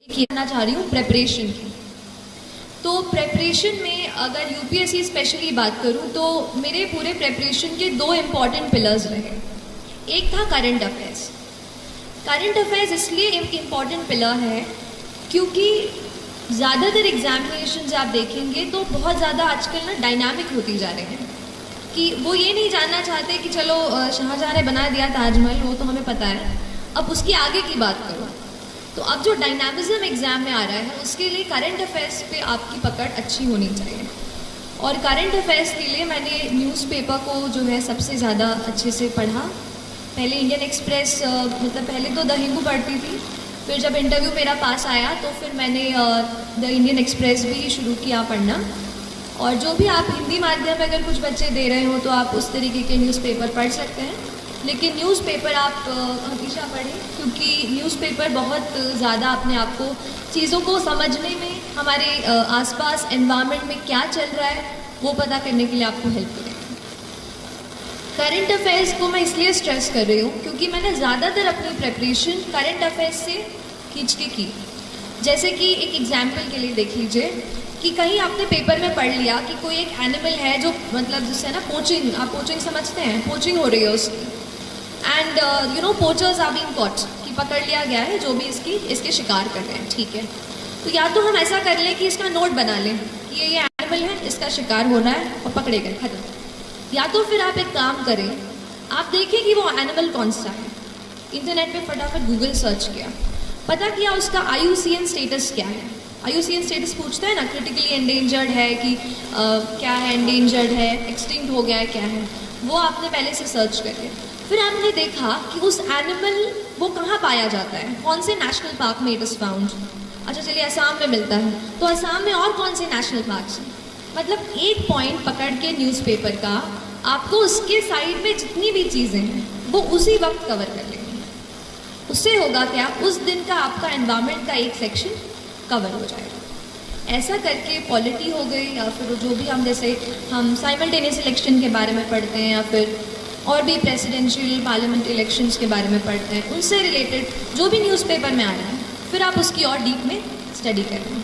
कहना चाह रही हूँ प्रेपरेशन की। तो प्रेपरेशन में अगर यूपीएससी स्पेशली बात करूँ तो मेरे पूरे प्रेपरेशन के दो इम्पॉर्टेंट पिलर्स रहे। एक था करंट अफेयर्स। करंट अफेयर्स इसलिए एक इम्पॉर्टेंट पिलर है क्योंकि ज़्यादातर एग्जामिनेशन आप देखेंगे तो बहुत ज़्यादा आजकल ना डायनामिक होती जा रहे हैं कि वो ये नहीं जानना चाहते कि चलो शाहजहाँ ने बना दिया ताजमहल, वो तो हमें पता है, अब उसकी आगे की बात करो। तो अब जो डायनामिज्म एग्जाम में आ रहा है उसके लिए करंट अफेयर्स पे आपकी पकड़ अच्छी होनी चाहिए। और करंट अफेयर्स के लिए मैंने न्यूज़पेपर को जो है सबसे ज़्यादा अच्छे से पढ़ा। पहले इंडियन एक्सप्रेस मतलब पहले तो द हिंदू पढ़ती थी, फिर जब इंटरव्यू मेरा पास आया तो फिर मैंने द इंडियन एक्सप्रेस भी शुरू किया पढ़ना। और जो भी आप हिंदी माध्यम में अगर कुछ बच्चे दे रहे हो तो आप उस तरीके के न्यूज़पेपर पढ़ सकते हैं, लेकिन न्यूज़पेपर आप हमेशा पढ़ें क्योंकि न्यूज़पेपर बहुत ज़्यादा अपने आप को चीज़ों को समझने में, हमारे आसपास एनवायरनमेंट में क्या चल रहा है वो पता करने के लिए आपको हेल्प करेगा। करंट अफेयर्स को मैं इसलिए स्ट्रेस कर रही हूँ क्योंकि मैंने ज़्यादातर अपनी प्रेपरेशन करंट अफेयर्स से खींच के की। जैसे कि एक एग्जाम्पल के लिए देख लीजिए कि कहीं आपने पेपर में पढ़ लिया कि कोई एक एनिमल है जो मतलब जिससे ना पोचिंग, आप पोचिंग समझते हैं, पोचिंग हो रही है उसकी, and you know poachers are being caught, कि पकड़ लिया गया है जो भी इसके शिकार कर रहे हैं, ठीक है। तो या तो हम ऐसा कर लें कि इसका नोट बना लें कि ये एनिमल है, इसका शिकार होना है और पकड़े गए, खत्म। या तो फिर आप एक काम करें, आप देखें कि वो एनिमल कौन सा है, इंटरनेट पे फटाफट गूगल सर्च किया, पता किया उसका IUCN स्टेटस क्या है। IUCN स्टेटस पूछता है ना, क्रिटिकली एंडेंजर्ड है कि क्या है, एंडेंजर्ड है, एक्सटिंक्ट हो गया है, क्या है, वो आपने पहले से सर्च करके फिर आपने देखा कि उस एनिमल वो कहाँ पाया जाता है, कौन से नेशनल पार्क में इट इज़ फाउंड। अच्छा चलिए असम में मिलता है, तो असम में और कौन से नेशनल पार्क्स हैं। मतलब एक पॉइंट पकड़ के न्यूज़पेपर का आपको उसके साइड में जितनी भी चीज़ें हैं वो उसी वक्त कवर कर लेंगे। उससे होगा क्या, उस दिन का आपका एनवायरनमेंट का एक सेक्शन कवर हो जाएगा। ऐसा करके पॉलिटी हो गई या फिर जो भी हम जैसे हम साइमल्टेनियस इलेक्शन के बारे में पढ़ते हैं या फिर और भी प्रेसिडेंशियल पार्लियामेंट इलेक्शंस के बारे में पढ़ते हैं, उनसे रिलेटेड जो भी न्यूज़पेपर में आ रहा है फिर आप उसकी और डीप में स्टडी करें।